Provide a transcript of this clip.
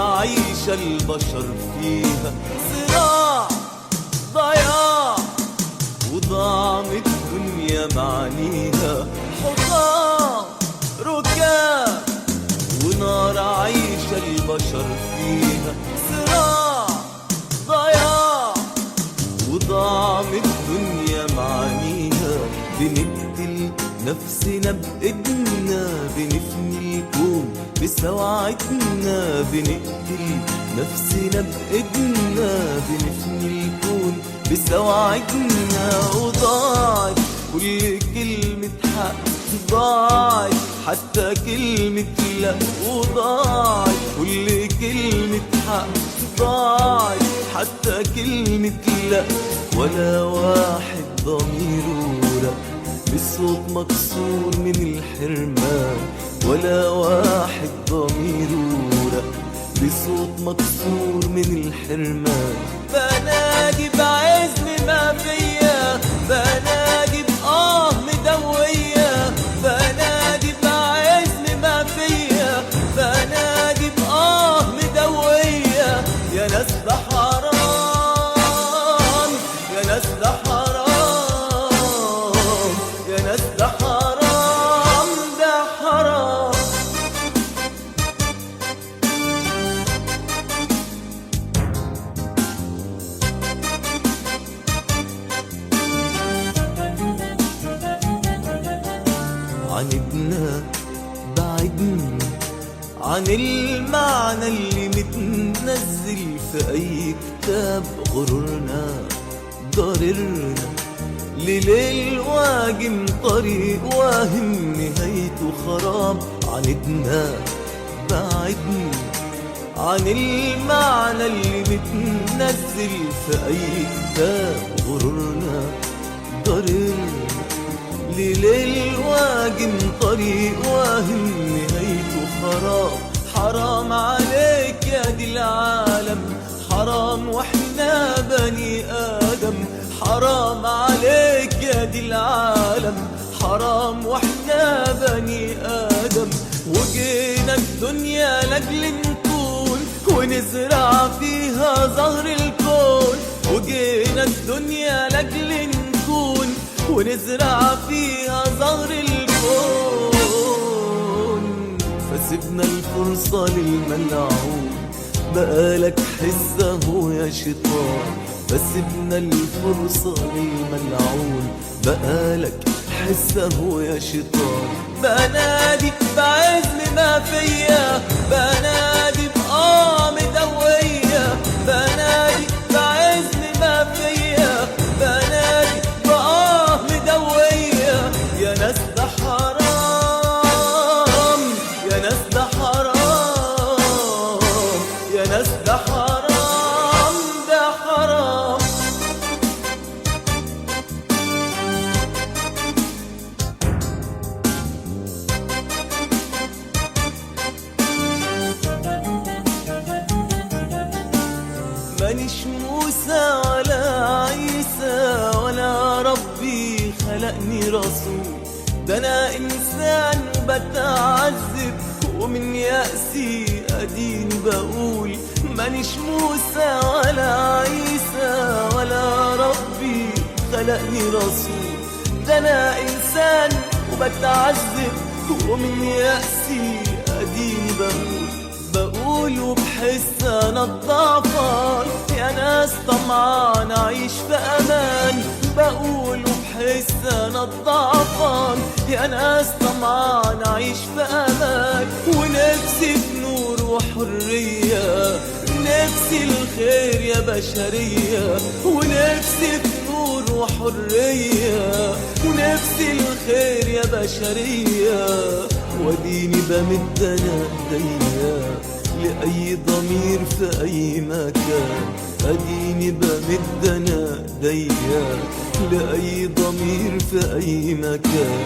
عايشة البشر فيها صراع ضياع، وضاع من الدنيا معانيها حطام ركاب، ونار عايشة البشر فيها صراع ضياع، وضاع من الدنيا معانيها. بنقتل نفسنا بإيدنا، بنفني الكون بسوعتنا، بنقتل نفسنا بإيدنا، بنفني الكون بسوعتنا. وضاعت كل كلمة حق، ضاعت حتى كلمة لا، وضاعت كل كلمة حق، ضاعت حتى كلمة لا. ولا واحد ضميره رق بالصوت مكسور من الحرمان، ولا واحد ضميره رق بصوت مكسور من الحرمان. بنادي بعزم ما فيا، بنادي بآه مدوية، بنادي بعزم ما فيا، بنادي بآه مدوية. يا ناس ده حرام، يا ناس ده حرام، يا ناس ده حرام، ده حرام. عاندنا بعدنا عن المعنى اللي متنزل في أي كتاب. غرورنا ضررنا لليل واجم طريق واهم نهايته خراب. عاندنا بعدنا عن المعنى اللي متنزل في أي كتاب. غرورنا ضررنا لليل واجم طريق واهم نهايته خراب. حرام عليك يا دي العالم، حرام واحنا بني آدم، حرام عليك يا دي العالم، حرام واحنا بني آدم. وجينا الدنيا لأجل نكون ونزرع فيها زهر الكون، وجينا الدنيا لأجل نكون ونزرع فيها زهر الكون. فسيبنا الفرصة للملعون، بقالك حسه يا شيطان. فسيبنا الفرصة للملعون، بقالك حسه يا شيطان. بنادي بعزم ما فيا، بنادي بآه مدوية، بنادي بعزم ما فيا، بنادي بآه مدوية. يا ناس ده حرام، يا ناس ده حرام، يا ناس ده حرام، ده حرام. مانيش موسى ولا عيسى ولا ربي خلقني رسول، ده انا انسان بتعذب ومن يأسي اديني بقول. مانيش موسى ولا عيسى ولا ربي خلقني رسول، ده انا انسان وبتعذب ومن يأسي اديني بقول وبحس انا الضعفان. يا ناس طمعان اعيش في امان، بقول وبحس انا الضعفان. يا ناس طمعان اعيش في امان، ونفسي في نور وحرية، نفسي الخير يا بشرية، ونفسي في نور وحرية، ونفسي الخير يا بشرية. وديني بمد انا ايديا لأي ضمير في أي مكان، أديني بمد أنا ايديا لأي ضمير في أي مكان.